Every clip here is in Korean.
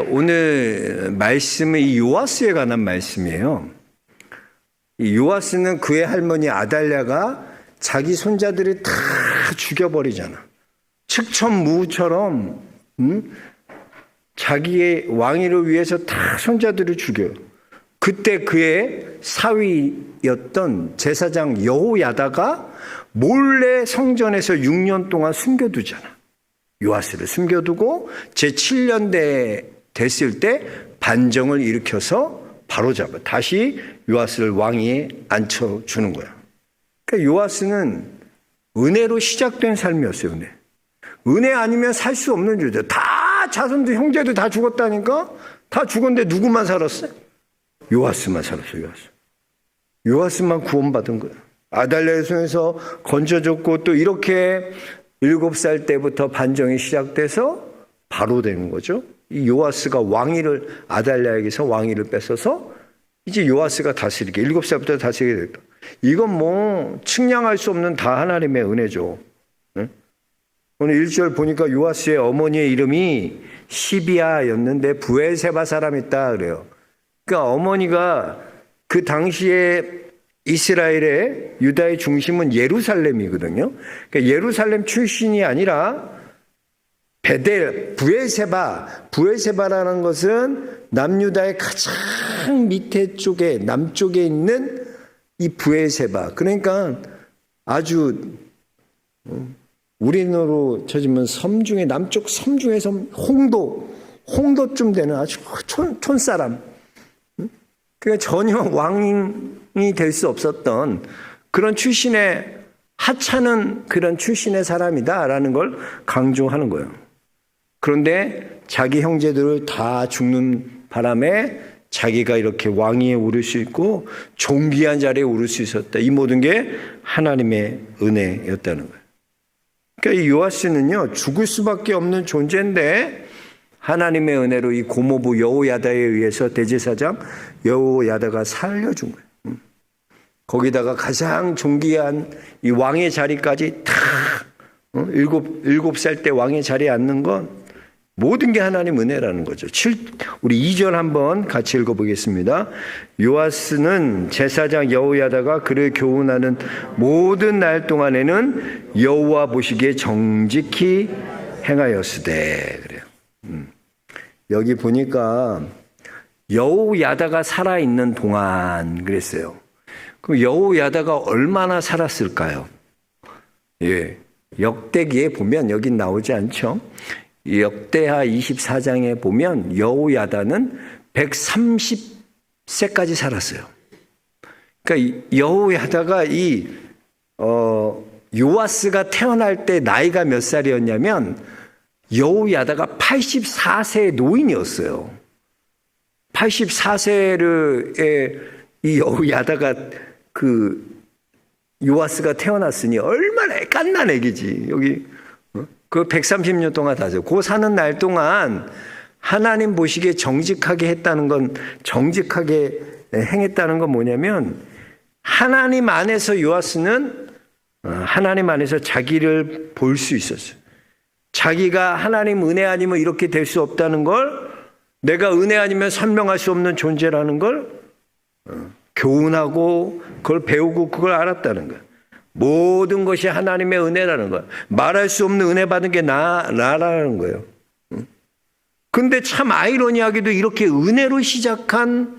오늘 말씀은 이 요아스에 관한 말씀이에요. 이 요아스는 그의 할머니 아달랴가 자기 손자들을 다 죽여버리잖아. 측천무후처럼 자기의 왕위를 위해서 다 손자들을 죽여요. 그때 그의 사위였던 제사장 여호야다가 몰래 성전에서 6년 동안 숨겨두잖아. 요아스를 숨겨두고 제7년 됐을 때 반정을 일으켜서 바로잡아 다시 요아스를 왕위에 앉혀주는 거야. 그러니까 요아스는 은혜로 시작된 삶이었어요. 은혜 아니면 살 수 없는 존재. 다 자손들 형제들 다 죽었다니까. 다 죽었는데 누구만 살았어요? 요아스만 살았어요. 요아스만 구원받은 거예요. 아달랴의 손에서 건져줬고 또 이렇게 7살 때부터 반정이 시작돼서 바로 되는 거죠. 이 요아스가 왕위를 아달랴에게서 왕위를 뺏어서 이제 요아스가 다스리게 7살부터 다스리게 됐다. 이건 뭐 측량할 수 없는 다 하나님의 은혜죠. 네? 오늘 1절 보니까 요아스의 어머니의 이름이 시비아였는데 브엘세바 사람이었다 그래요. 그러니까 어머니가 그 당시에 이스라엘의 유다의 중심은 예루살렘이거든요. 그러니까 예루살렘 출신이 아니라 베델, 부엘세바라는 것은 남유다의 가장 밑에 쪽에 남쪽에 있는 이 부엘세바. 그러니까 아주 우리나라로 쳐지면 섬 중에 남쪽 섬 중에서 홍도쯤 되는 아주 촌사람. 그러니까 전혀 왕이 될 수 없었던 그런 출신의 하찮은 그런 출신의 사람이다라는 걸 강조하는 거예요. 그런데 자기 형제들을 다 죽는 바람에 자기가 이렇게 왕위에 오를 수 있고 존귀한 자리에 오를 수 있었다. 이 모든 게 하나님의 은혜였다는 거예요. 그러니까 이 요아스는요, 죽을 수밖에 없는 존재인데 하나님의 은혜로 이 고모부 여호야다에 의해서 대제사장 여호야다가 살려준 거예요. 거기다가 가장 존귀한 이 왕의 자리까지 다 7살 때 왕의 자리에 앉는 건 모든 게 하나님 은혜라는 거죠. 우리 2절 한번 같이 읽어보겠습니다. 요아스는 제사장 여호야다가 그를 교훈하는 모든 날 동안에는 여호와 보시기에 정직히 행하였으되 그래요. 여기 보니까 여호야다가 살아있는 동안 그랬어요. 그럼 여호야다가 얼마나 살았을까요? 예, 역대기에 보면 여긴 나오지 않죠. 역대하 24장에 보면 여호야다는 130세까지 살았어요. 그러니까 여호야다가 요아스가 태어날 때 나이가 몇 살이었냐면 여호야다가 84세의 노인이었어요. 84세의 이 여호야다가 요아스가 태어났으니 얼마나 깐난 애기지. 여기 그 130년 동안 다죠. 그 사는 날 동안 하나님 보시기에 정직하게 했다는 건 정직하게 행했다는 건 뭐냐면 하나님 안에서 요아스는 하나님 안에서 자기를 볼 수 있었어요. 자기가 하나님 은혜 아니면 이렇게 될 수 없다는 걸 내가 은혜 아니면 설명할 수 없는 존재라는 걸 교훈하고 그걸 배우고 그걸 알았다는 거야. 모든 것이 하나님의 은혜라는 거야. 말할 수 없는 은혜 받은 게 나라는 거예요. 근데 참 아이러니하게도 이렇게 은혜로 시작한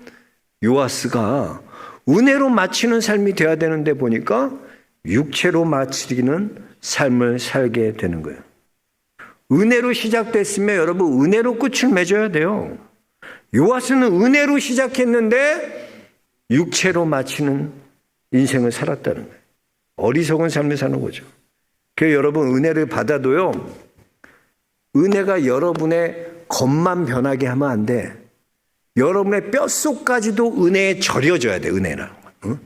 요아스가 은혜로 마치는 삶이 돼야 되는데 보니까 육체로 마치는 삶을 살게 되는 거예요. 은혜로 시작됐으면 여러분 은혜로 끝을 맺어야 돼요. 요아스는 은혜로 시작했는데 육체로 마치는 인생을 살았다는 거예요. 어리석은 삶을 사는 거죠. 그래서 여러분 은혜를 받아도요, 은혜가 여러분의 겉만 변하게 하면 안 돼. 여러분의 뼛속까지도 은혜에 절여져야 돼. 은혜라는 거.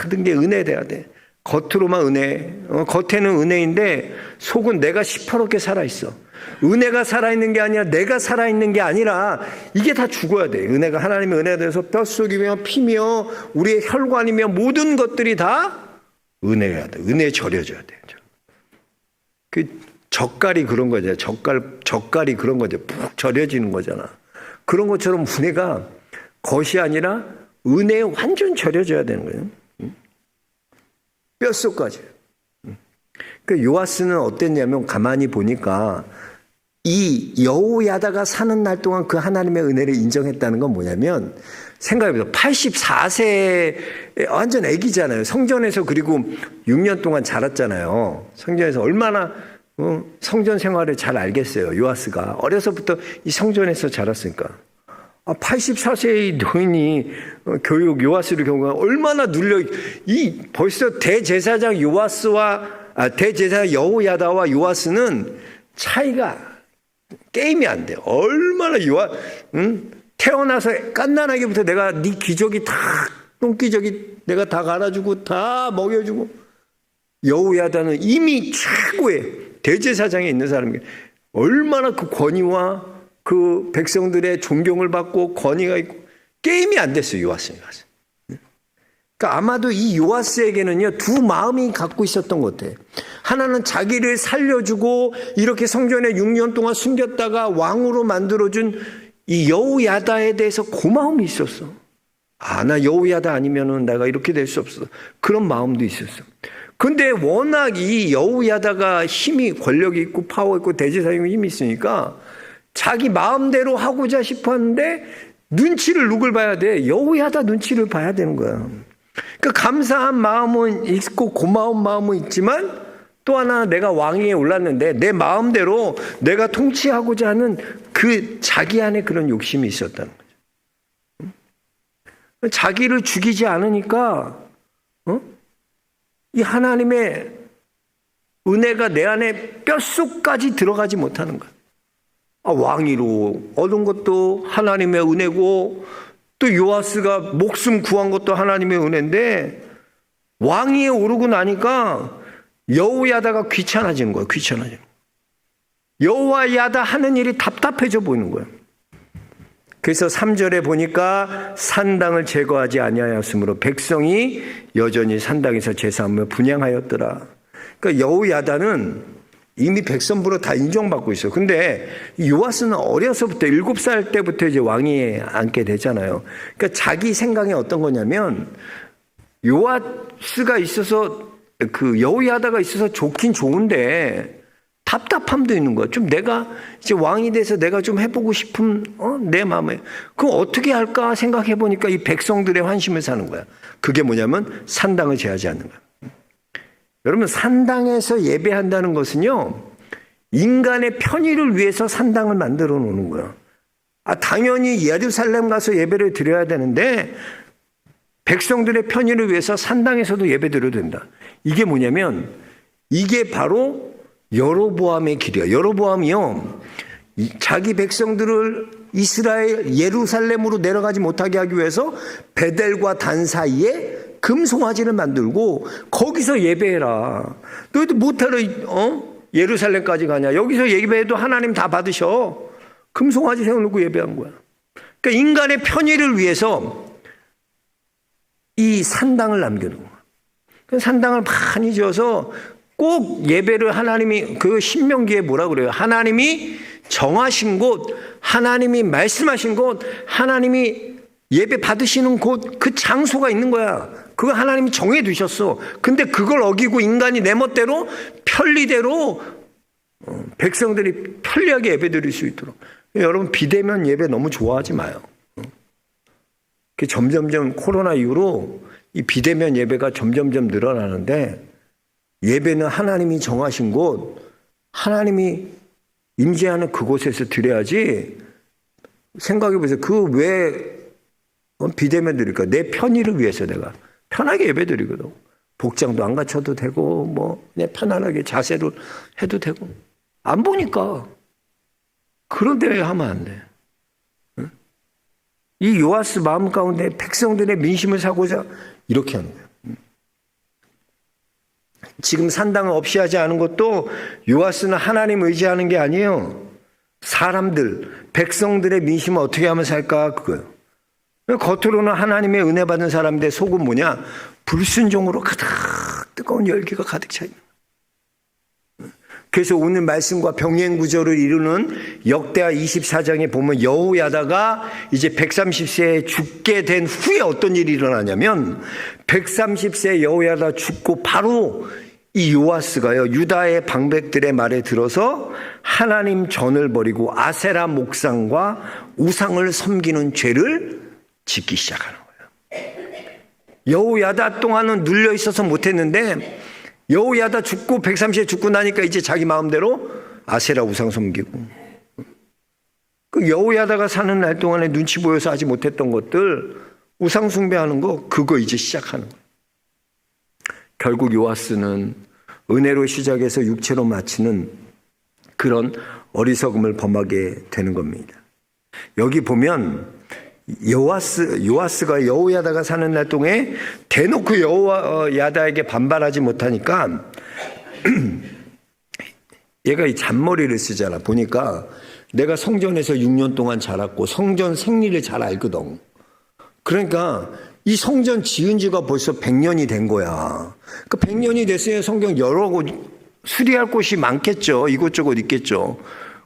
모든 게 은혜 돼야 돼. 겉으로만 은혜, 겉에는 은혜인데 속은 내가 시퍼렇게 살아있어. 은혜가 살아있는 게 아니라 내가 살아있는 게 아니라 이게 다 죽어야 돼. 은혜가 하나님의 은혜가 돼서 뼛속이며 피며 우리의 혈관이며 모든 것들이 다 은혜여야 돼. 은혜에 절여져야 돼. 젓갈이 그런 거죠. 젓갈이 그런 거죠. 푹 절여지는 거잖아. 그런 것처럼 은혜가 겉이 아니라 은혜에 완전 절여져야 되는 거예요. 뼛속까지. 그러니까 요아스는 어땠냐면 가만히 보니까 이 여호야다가 사는 날 동안 그 하나님의 은혜를 인정했다는 건 뭐냐면 생각해보세요. 84세 완전 애기잖아요. 성전에서 그리고 6년 동안 자랐잖아요. 성전에서 얼마나 성전 생활을 잘 알겠어요. 요아스가 어려서부터 이 성전에서 자랐으니까. 84세의 노인이 교육 요아스를 경우가 얼마나 눌려 벌써 대제사장 대제사장 여호야다와 요아스는 차이가 게임이 안 돼. 얼마나 태어나서 갓난아기부터 내가 네 기저귀 다 똥기저귀 내가 다 갈아주고 다 먹여주고 여호야다는 이미 최고의 대제사장에 있는 사람이에요. 얼마나 그 권위와 그 백성들의 존경을 받고 권위가 있고 게임이 안 됐어요. 요아스가. 그러니까 아마도 이 요아스에게는요 두 마음이 갖고 있었던 것 같아요. 하나는 자기를 살려주고 이렇게 성전에 6년 동안 숨겼다가 왕으로 만들어준 이 여호야다에 대해서 고마움이 있었어. 나 여호야다 아니면은 내가 이렇게 될 수 없어. 그런 마음도 있었어. 근데 워낙 이 여호야다가 힘이 권력이 있고 파워 있고 대제사장이 힘이 있으니까 자기 마음대로 하고자 싶었는데 눈치를 누굴 봐야 돼? 여호야다 눈치를 봐야 되는 거야. 그 감사한 마음은 있고 고마운 마음은 있지만 또 하나 내가 왕위에 올랐는데 내 마음대로 내가 통치하고자 하는 그 자기 안에 그런 욕심이 있었다는 거죠. 자기를 죽이지 않으니까 이 하나님의 은혜가 내 안에 뼛속까지 들어가지 못하는 거야. 왕위로 얻은 것도 하나님의 은혜고 또 요아스가 목숨 구한 것도 하나님의 은혜인데 왕위에 오르고 나니까 여호야다가 귀찮아지는 거예요. 여호야다 하는 일이 답답해져 보이는 거예요. 그래서 3절에 보니까 산당을 제거하지 아니하였으므로 백성이 여전히 산당에서 제사하며 분향하였더라. 그러니까 여호야다는 이미 백성부로 다 인정받고 있어요. 근데 요아스는 어려서부터 7살 때부터 이제 왕위에 앉게 되잖아요. 그러니까 자기 생각이 어떤 거냐면 요아스가 있어서 그 여호야다가 있어서 좋긴 좋은데 답답함도 있는 거야. 좀 내가 이제 왕이 돼서 내가 좀 해보고 싶은 내 마음에 그럼 어떻게 할까 생각해 보니까 이 백성들의 환심을 사는 거야. 그게 뭐냐면 산당을 제하지 않는 거야. 여러분 산당에서 예배한다는 것은요 인간의 편의를 위해서 산당을 만들어 놓는 거야. 당연히 예루살렘 가서 예배를 드려야 되는데 백성들의 편의를 위해서 산당에서도 예배 드려야 된다. 이게 뭐냐면 이게 바로 여로보암의 길이야. 여로보암이요 자기 백성들을 이스라엘 예루살렘으로 내려가지 못하게 하기 위해서 베델과 단 사이에 금송아지를 만들고 거기서 예배해라. 너희들 못하러 예루살렘까지 가냐. 여기서 예배해도 하나님 다 받으셔. 금송아지 세워놓고 예배한 거야. 그러니까 인간의 편의를 위해서 이 산당을 남겨놓은 거야. 그 산당을 많이 지어서 꼭 예배를 하나님이 그 신명기에 뭐라 그래요? 하나님이 정하신 곳, 하나님이 말씀하신 곳, 하나님이 예배 받으시는 곳, 그 장소가 있는 거야. 그거 하나님이 정해 두셨어. 근데 그걸 어기고 인간이 내 멋대로 편리대로 백성들이 편리하게 예배 드릴 수 있도록. 여러분 비대면 예배 너무 좋아하지 마요. 점점점 코로나 이후로 이 비대면 예배가 점점점 늘어나는데 예배는 하나님이 정하신 곳, 하나님이 임재하는 그곳에서 드려야지. 생각해 보세요. 그 왜 비대면 드릴까? 내 편의를 위해서 내가 편하게 예배 드리거든. 복장도 안 갖춰도 되고 뭐 그냥 편안하게 자세로 해도 되고. 안 보니까. 그런데 왜 하면 안 돼? 응? 이 요아스 마음 가운데 백성들의 민심을 사고자 이렇게 하는 거예요. 지금 산당을 없이 하지 않은 것도 요아스는 하나님 의지하는 게 아니에요. 사람들, 백성들의 민심을 어떻게 하면 살까 그거예요. 겉으로는 하나님의 은혜 받은 사람인데 속은 뭐냐? 불순종으로 가득 뜨거운 열기가 가득 차 있는 거예요. 그래서 오늘 말씀과 병행 구조를 이루는 역대하 24장에 보면 여호야다가 이제 130세에 죽게 된 후에 어떤 일이 일어나냐면 130세 여호야다 죽고 바로 이 요아스가요 유다의 방백들의 말에 들어서 하나님 전을 버리고 아세라 목상과 우상을 섬기는 죄를 짓기 시작하는 거예요. 여호야다 동안은 눌려 있어서 못했는데 여호야다 죽고 130세 죽고 나니까 이제 자기 마음대로 아세라 우상 섬기고, 그 여호야다가 사는 날 동안에 눈치 보여서 하지 못했던 것들 우상 숭배하는 거 그거 이제 시작하는 거예요. 결국 요아스는 은혜로 시작해서 육체로 마치는 그런 어리석음을 범하게 되는 겁니다. 여기 보면 요아스가 여호야다가 사는 날 동안에 대놓고 여호야다에게 반발하지 못하니까 얘가 이 잔머리를 쓰잖아. 보니까 내가 성전에서 6년 동안 자랐고 성전 생리를 잘 알거든. 그러니까 이 성전 지은 지가 벌써 100년이 된 거야. 그 100년이 됐으니 성경 여러 곳 수리할 곳이 많겠죠. 이곳저곳 있겠죠.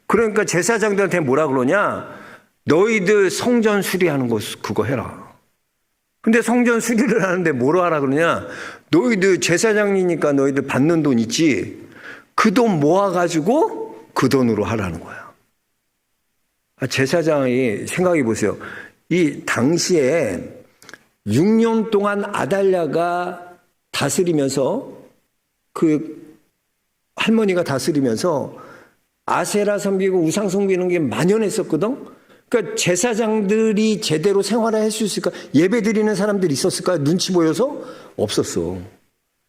그러니까 제사장들한테 뭐라 그러냐? 너희들 성전 수리하는 거 그거 해라. 근데 성전 수리를 하는데 뭐로 하라 그러냐? 너희들 제사장이니까 너희들 받는 돈 있지? 그 돈 모아가지고 그 돈으로 하라는 거야. 제사장이 생각해 보세요. 이 당시에 6년 동안 아달랴가 다스리면서 그 할머니가 다스리면서 아세라 섬기고 우상 섬기는 게 만연했었거든. 그러니까 제사장들이 제대로 생활을 할 수 있을까? 예배 드리는 사람들이 있었을까? 눈치 보여서 없었어.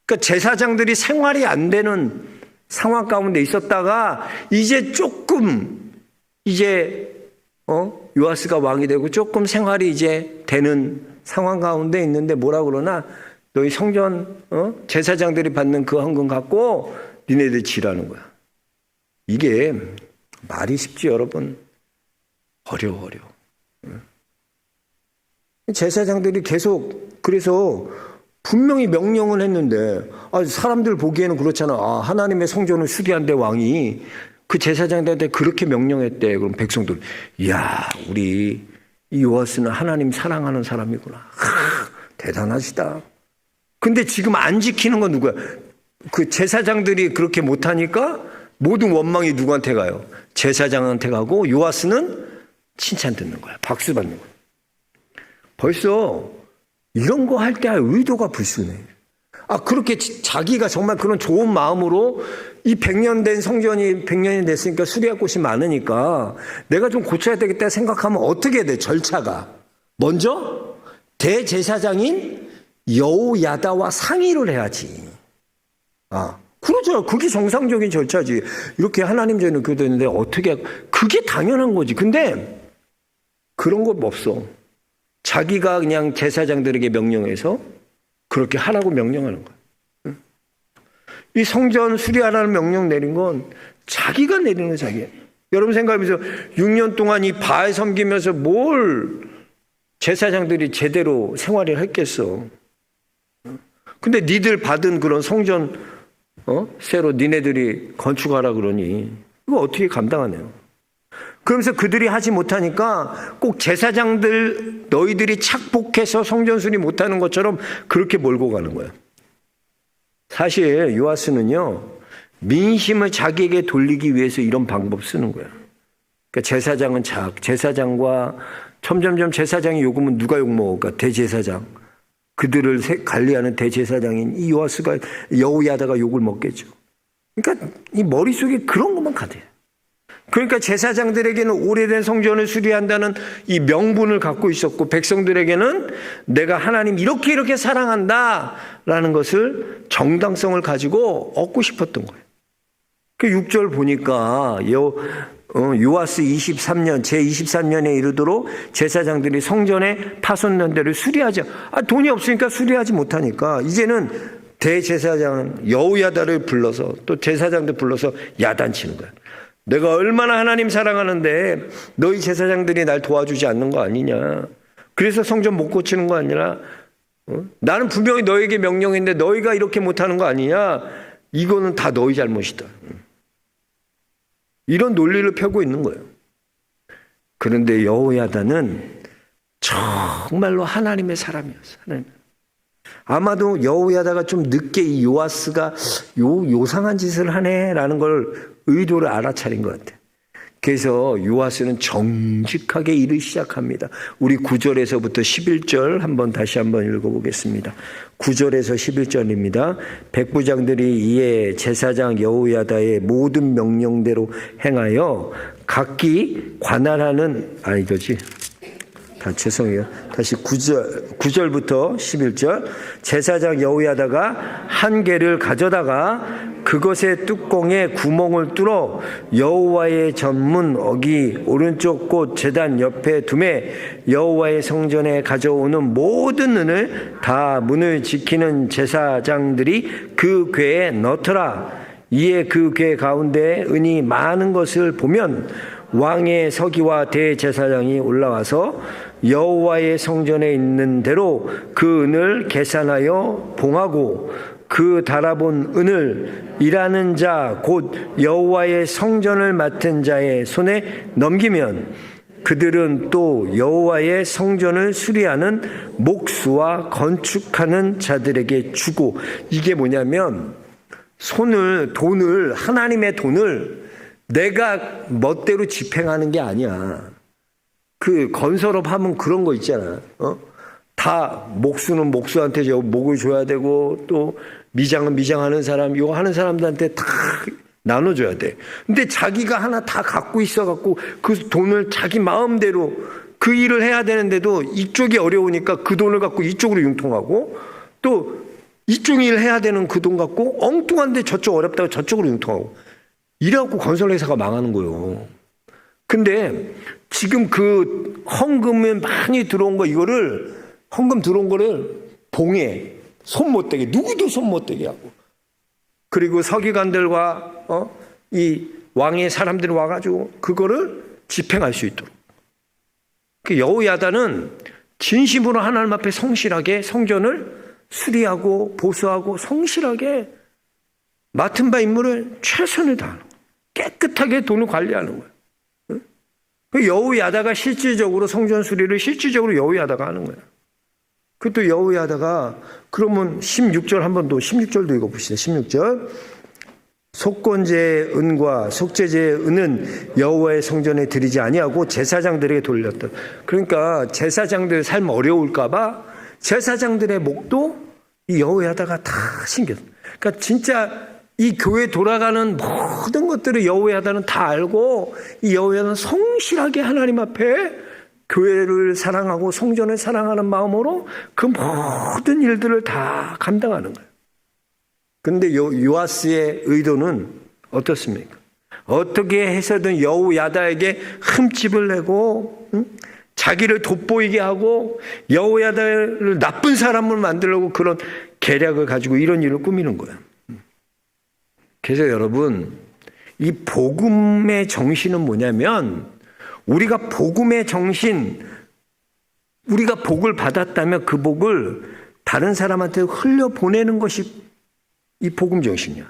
그러니까 제사장들이 생활이 안 되는 상황 가운데 있었다가 이제 조금 요아스가 왕이 되고 조금 생활이 이제 되는 상황 가운데 있는데 뭐라 그러나 너희 성전 제사장들이 받는 그 헌금 갖고 니네들 지라는 거야. 이게 말이 쉽지 여러분. 어려워. 제사장들이 계속 그래서 분명히 명령을 했는데 사람들 보기에는 그렇잖아. 하나님의 성전을 수리한대 왕이 그 제사장들한테 그렇게 명령했대. 그럼 백성들 이야 우리 이 요아스는 하나님 사랑하는 사람이구나. 대단하시다. 근데 지금 안 지키는 건 누구야? 그 제사장들이 그렇게 못하니까 모든 원망이 누구한테 가요? 제사장한테 가고 요아스는 칭찬 듣는 거야. 박수 받는 거야. 벌써 이런 거 할 때 의도가 불순해. 그렇게 자기가 정말 그런 좋은 마음으로 이 100년 된 성전이 100년이 됐으니까 수리할 곳이 많으니까 내가 좀 고쳐야 되겠다 생각하면 어떻게 돼? 절차가. 먼저 대제사장인 여호야다와 상의를 해야지. 그렇죠. 그게 정상적인 절차지. 이렇게 하나님 전에 교도했는데 어떻게 그게 당연한 거지. 근데 그런 거 없어. 자기가 그냥 제사장들에게 명령해서 그렇게 하라고 명령하는 거야. 이 성전 수리하라는 명령 내린 건 자기가 내리는 자기야. 여러분 생각해보세요. 6년 동안 이 바알 섬기면서 뭘 제사장들이 제대로 생활을 했겠어. 근데 니들 받은 그런 성전 새로 니네들이 건축하라 그러니 이거 어떻게 감당하네요. 그러면서 그들이 하지 못하니까 꼭 제사장들 너희들이 착복해서 성전 수리 못하는 것처럼 그렇게 몰고 가는 거예요. 사실 요아스는요 민심을 자기에게 돌리기 위해서 이런 방법 쓰는 거예요. 그러니까 제사장은 제사장과 점점점 제사장의 요금은 누가 욕먹을까? 대제사장. 그들을 관리하는 대제사장인 이 요아스가 여호야다가 욕을 먹겠죠. 그러니까 이 머릿속에 그런 것만 가득해요. 그러니까 제사장들에게는 오래된 성전을 수리한다는 이 명분을 갖고 있었고 백성들에게는 내가 하나님 이렇게 사랑한다라는 것을 정당성을 가지고 얻고 싶었던 거예요. 그 6절 보니까 요아스 23년 제23년에 이르도록 제사장들이 성전의 파손난 데를 수리하지 돈이 없으니까 수리하지 못하니까 이제는 대제사장 여호야다를 불러서 또 제사장들 불러서 야단치는 거야. 내가 얼마나 하나님 사랑하는데 너희 제사장들이 날 도와주지 않는 거 아니냐. 그래서 성전 못 고치는 거 아니라 나는 분명히 너에게 명령했는데 너희가 이렇게 못하는 거 아니냐. 이거는 다 너희 잘못이다. 이런 논리를 펴고 있는 거예요. 그런데 여호야다는 정말로 하나님의 사람이었어요. 하나님. 아마도 여호야다가 좀 늦게 이 요아스가 요상한 짓을 하네라는 걸 의도를 알아차린 것 같아요. 그래서 요아스는 정직하게 일을 시작합니다. 우리 9절에서부터 11절 다시 한번 읽어보겠습니다. 9절에서 11절입니다. 백부장들이 이에 제사장 여호야다의 모든 명령대로 행하여 각기 관할하는 죄송해요. 다시 9절부터 11절. 제사장 여호야다가 한 개를 가져다가 그것의 뚜껑에 구멍을 뚫어 여호와의 전문 어기 오른쪽 곳 제단 옆에 두매 여호와의 성전에 가져오는 모든 은을 다 문을 지키는 제사장들이 그 궤에 넣더라. 이에 그 궤 가운데 은이 많은 것을 보면 왕의 서기와 대제사장이 올라와서 여호와의 성전에 있는 대로 그 은을 계산하여 봉하고 그 달아본 은을 일하는 자 곧 여호와의 성전을 맡은 자의 손에 넘기면 그들은 또 여호와의 성전을 수리하는 목수와 건축하는 자들에게 주고. 이게 뭐냐면 돈을 하나님의 돈을 내가 멋대로 집행하는 게 아니야. 그 건설업 하면 그런 거 있잖아. 다 목수는 목수한테 목을 줘야 되고 또 미장은 미장하는 사람, 이거 하는 사람들한테 다 나눠줘야 돼. 근데 자기가 하나 다 갖고 있어갖고 그 돈을 자기 마음대로 그 일을 해야 되는데도 이쪽이 어려우니까 그 돈을 갖고 이쪽으로 융통하고 또 이쪽 일 해야 되는 그 돈 갖고 엉뚱한데 저쪽 어렵다고 저쪽으로 융통하고 이래갖고 건설회사가 망하는 거예요. 근데 지금 그 헌금에 많이 들어온 거 이거를 헌금 들어온 거를 봉해. 손 못 대게. 누구도 손 못 대게 하고. 그리고 서기관들과 이 왕의 사람들이 와가지고 그거를 집행할 수 있도록. 그 여호야다는 진심으로 하나님 앞에 성실하게 성전을 수리하고 보수하고 성실하게 맡은 바 임무를 최선을 다하는 거예요. 깨끗하게 돈을 관리하는 거예요. 그 여호야다가 실질적으로 성전 수리를 실질적으로 여호야다가 하는 거예요. 그것도 여호야다가 그러면 16절 한 번 더 16절도 읽어봅시다. 16절. 속건제의 은과 속죄제의 은은 여호와의 성전에 드리지 아니하고 제사장들에게 돌렸다. 그러니까 제사장들 삶 어려울까 봐 제사장들의 목도 이 여호야다가 다 신겼어요. 그러니까 진짜 이 교회 돌아가는 모든 것들을 여호야다는 다 알고 이 여호야다는 성실하게 하나님 앞에 교회를 사랑하고 성전을 사랑하는 마음으로 그 모든 일들을 다 감당하는 거예요. 그런데 요아스의 의도는 어떻습니까? 어떻게 해서든 여호야다에게 흠집을 내고 자기를 돋보이게 하고 여호야다를 나쁜 사람을 만들려고 그런 계략을 가지고 이런 일을 꾸미는 거예요. 그래서 여러분, 이 복음의 정신은 뭐냐면 우리가 복음의 정신, 우리가 복을 받았다면 그 복을 다른 사람한테 흘려보내는 것이 이 복음 정신이야.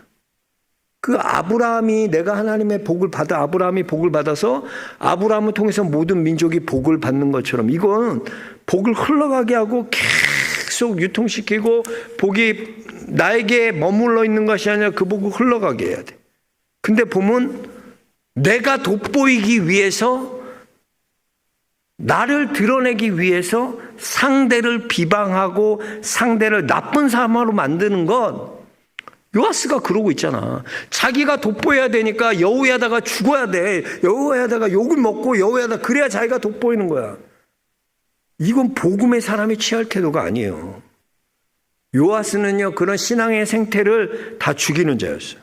그 아브라함이 내가 하나님의 복을 받아 아브라함이 복을 받아서 아브라함을 통해서 모든 민족이 복을 받는 것처럼 이건 복을 흘러가게 하고 계속 유통시키고 복이 나에게 머물러 있는 것이 아니라 그 복을 흘러가게 해야 돼. 근데 보면 내가 돋보이기 위해서 나를 드러내기 위해서 상대를 비방하고 상대를 나쁜 사람으로 만드는 것 요아스가 그러고 있잖아. 자기가 돋보여야 되니까 여호야다가 죽어야 돼. 여호야다가 욕을 먹고 여호야다 그래야 자기가 돋보이는 거야. 이건 복음의 사람이 취할 태도가 아니에요. 요아스는요 그런 신앙의 생태를 다 죽이는 자였어요.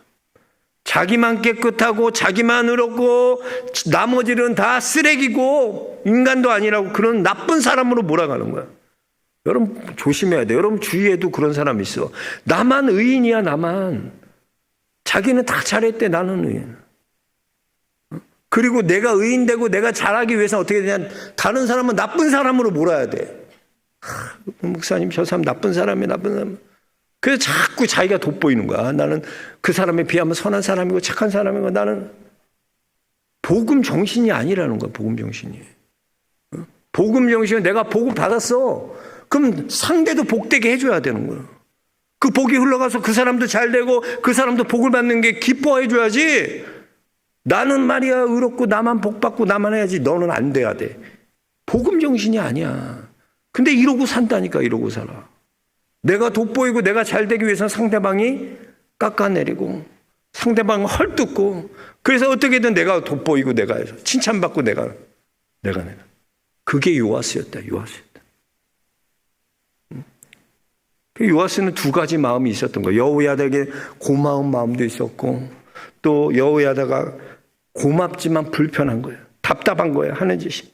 자기만 깨끗하고 자기만 의롭고 나머지는 다 쓰레기고 인간도 아니라고 그런 나쁜 사람으로 몰아가는 거야. 여러분 조심해야 돼요. 여러분 주위에도 그런 사람이 있어. 나만 의인이야 나만. 자기는 다 잘했대 나는 의인. 그리고 내가 의인되고 내가 잘하기 위해서 어떻게 되냐. 다른 사람은 나쁜 사람으로 몰아야 돼. 목사님 저 사람 나쁜 사람이야 나쁜 사람. 그래서 자꾸 자기가 돋보이는 거야. 나는 그 사람에 비하면 선한 사람이고 착한 사람이고 나는. 복음 정신이 아니라는 거야. 복음 정신이. 복음 정신은 내가 복음 받았어. 그럼 상대도 복되게 해줘야 되는 거야. 그 복이 흘러가서 그 사람도 잘 되고 그 사람도 복을 받는 게 기뻐해 줘야지. 나는 말이야 의롭고 나만 복 받고 나만 해야지. 너는 안 돼야 돼. 복음 정신이 아니야. 근데 이러고 산다니까. 이러고 살아. 내가 돋보이고 내가 잘 되기 위해서는 상대방이 깎아내리고 상대방을 헐뜯고, 그래서 어떻게든 내가 돋보이고 내가 해서 칭찬받고 내가. 그게 요아스였다. 요아스는 두 가지 마음이 있었던 거예요. 여호야다에게 고마운 마음도 있었고, 또 여호야다가 고맙지만 불편한 거예요. 답답한 거예요. 하는 짓이.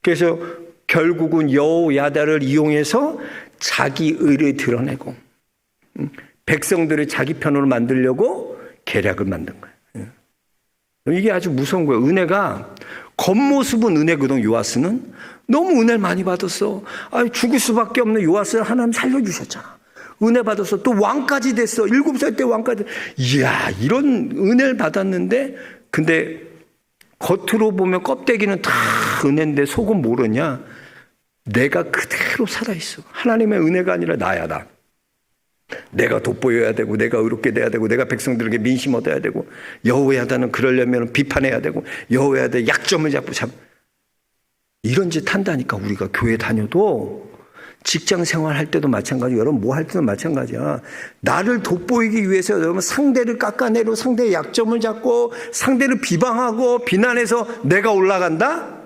그래서 결국은 여호야다를 이용해서 자기 의를 드러내고 백성들을 자기 편으로 만들려고 계략을 만든 거예요. 이게 아주 무서운 거예요. 은혜가 겉모습은 은혜거든. 요아스는 너무 은혜를 많이 받았어. 죽을 수밖에 없는 요아스를 하나님 살려주셨잖아. 은혜 받았어. 또 왕까지 됐어. 7살 때 왕까지. 이야, 이런 은혜를 받았는데, 근데 겉으로 보면 껍데기는 다 은혜인데 속은 모르냐? 내가 그대로 살아있어. 하나님의 은혜가 아니라 나야, 나. 내가 돋보여야 되고, 내가 의롭게 돼야 되고, 내가 백성들에게 민심 얻어야 되고, 여호야다는 그러려면 비판해야 되고, 여호야다의 약점을 잡고 이런 짓 한다니까. 우리가 교회 다녀도, 직장 생활할 때도 마찬가지고, 여러분 뭐 할 때도 마찬가지야. 나를 돋보이기 위해서 여러분 상대를 깎아내리고, 상대의 약점을 잡고, 상대를 비방하고, 비난해서 내가 올라간다?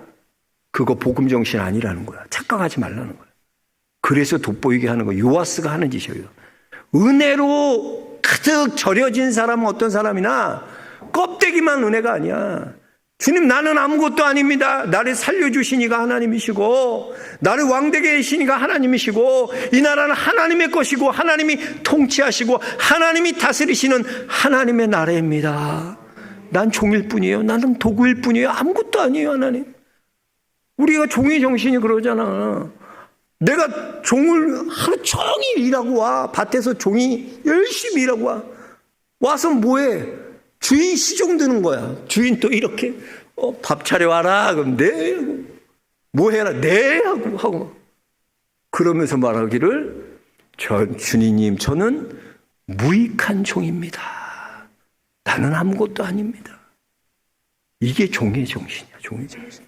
그거 복음 정신 아니라는 거야. 착각하지 말라는 거야. 그래서 돋보이게 하는 거야. 요아스가 하는 짓이에요. 은혜로 가득 절여진 사람은 어떤 사람이나 껍데기만 은혜가 아니야. 주님, 나는 아무것도 아닙니다. 나를 살려주신 이가 하나님이시고, 나를 왕되게 하신 이가 하나님이시고, 이 나라는 하나님의 것이고, 하나님이 통치하시고, 하나님이 다스리시는 하나님의 나라입니다. 난 종일 뿐이에요. 나는 도구일 뿐이에요. 아무것도 아니에요, 하나님. 우리가 종의 정신이 그러잖아. 내가 종을 하루 종일 일하고 와. 밭에서 종이 열심히 일하고 와. 와서 뭐해? 주인 시종 드는 거야. 주인 또 이렇게 밥 차려와라. 그럼 네 하고, 뭐 해라? 네 하고 그러면서 말하기를, 주님, 저는 무익한 종입니다. 나는 아무것도 아닙니다. 이게 종의 정신이야. 종의 정신.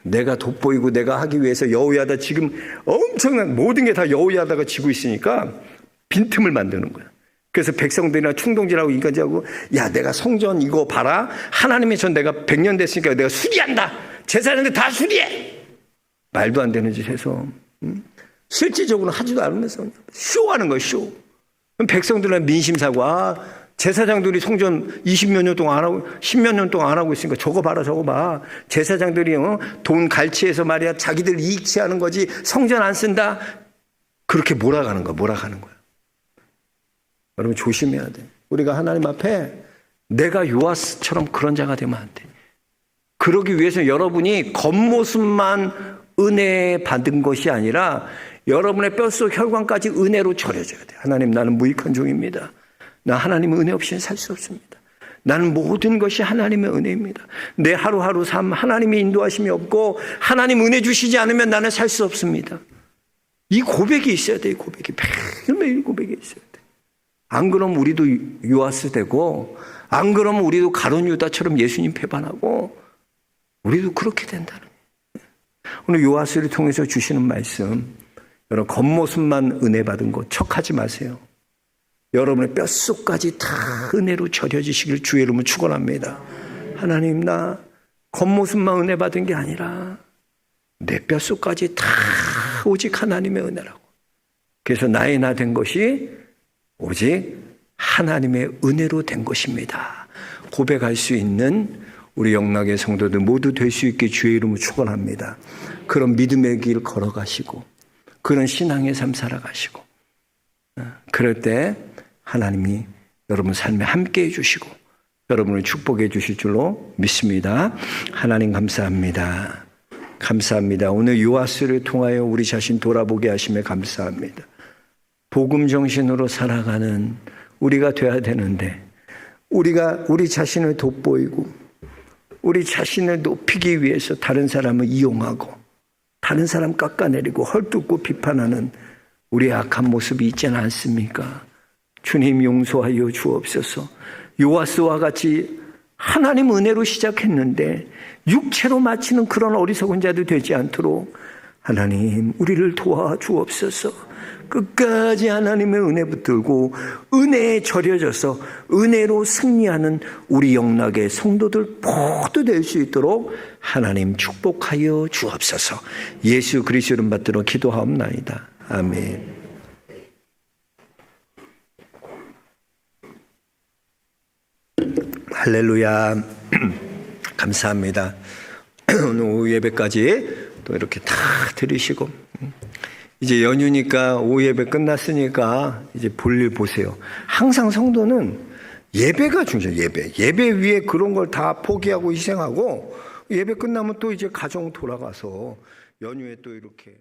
내가 돋보이고 내가 하기 위해서 여호야다, 지금 엄청난 모든 게 다 여호야다가 지고 있으니까 빈틈을 만드는 거야. 그래서 백성들이나 충동질하고 인간질하고, 야, 내가 성전 이거 봐라. 하나님의 전 내가 100년 됐으니까 내가 수리한다. 제사장들 다 수리해. 말도 안 되는 짓 해서 실질적으로 하지도 않으면서 쇼하는 거야, 쇼. 그럼 백성들은 민심사고, 제사장들이 성전 20몇 년 동안 안 하고 10몇 년 동안 안 하고 있으니까 저거 봐라, 저거 봐. 제사장들이 돈 갈취해서 말이야 자기들 이익 취하는 거지 성전 안 쓴다. 그렇게 몰아가는 거야. 여러분 조심해야 돼. 우리가 하나님 앞에 내가 요아스처럼 그런 자가 되면 안 돼. 그러기 위해서 여러분이 겉모습만 은혜 받은 것이 아니라 여러분의 뼛속 혈관까지 은혜로 절여져야 돼. 하나님, 나는 무익한 종입니다. 나 하나님의 은혜 없이는 살 수 없습니다. 나는 모든 것이 하나님의 은혜입니다. 내 하루하루 삶 하나님의 인도하심이 없고 하나님 은혜 주시지 않으면 나는 살 수 없습니다. 이 고백이 있어야 돼. 이 고백이 매일매일 고백이 있어야 돼. 안 그러면 우리도 요아스 되고, 안 그러면 우리도 가룟 유다처럼 예수님 배반하고, 우리도 그렇게 된다는 거예요. 오늘 요아스를 통해서 주시는 말씀, 여러분 겉모습만 은혜 받은 거 척하지 마세요. 여러분의 뼛속까지 다 은혜로 절여지시길 주의 이름으로 축원합니다. 하나님, 나 겉모습만 은혜 받은 게 아니라 내 뼛속까지 다 오직 하나님의 은혜라고. 그래서 나의 나 된 것이 오직 하나님의 은혜로 된 것입니다. 고백할 수 있는 우리 영락의 성도들 모두 될 수 있게 주의 이름으로 축원합니다. 그런 믿음의 길 걸어가시고, 그런 신앙의 삶 살아가시고, 그럴 때 하나님이 여러분 삶에 함께 해주시고 여러분을 축복해 주실 줄로 믿습니다. 하나님 감사합니다. 감사합니다. 오늘 요아스를 통하여 우리 자신 돌아보게 하심에 감사합니다. 복음 정신으로 살아가는 우리가 돼야 되는데, 우리가 우리 자신을 돋보이고 우리 자신을 높이기 위해서 다른 사람을 이용하고 다른 사람 깎아내리고 헐뜯고 비판하는 우리의 악한 모습이 있지는 않습니까? 주님 용서하여 주옵소서. 요아스와 같이 하나님 은혜로 시작했는데 육체로 마치는 그런 어리석은 자도 되지 않도록 하나님 우리를 도와주옵소서. 끝까지 하나님의 은혜 붙들고 은혜에 절여져서 은혜로 승리하는 우리 영락의 성도들 모두 될 수 있도록 하나님 축복하여 주옵소서. 예수 그리스도 이름 받들어 기도하옵나이다. 아멘. 할렐루야. 감사합니다. 오늘 오후 예배까지 또 이렇게 다 들으시고 이제 연휴니까 오후 예배 끝났으니까 이제 볼일 보세요. 항상 성도는 예배가 중요해요. 예배 위에 그런 걸 다 포기하고 희생하고 예배 끝나면 또 이제 가정 돌아가서 연휴에 또 이렇게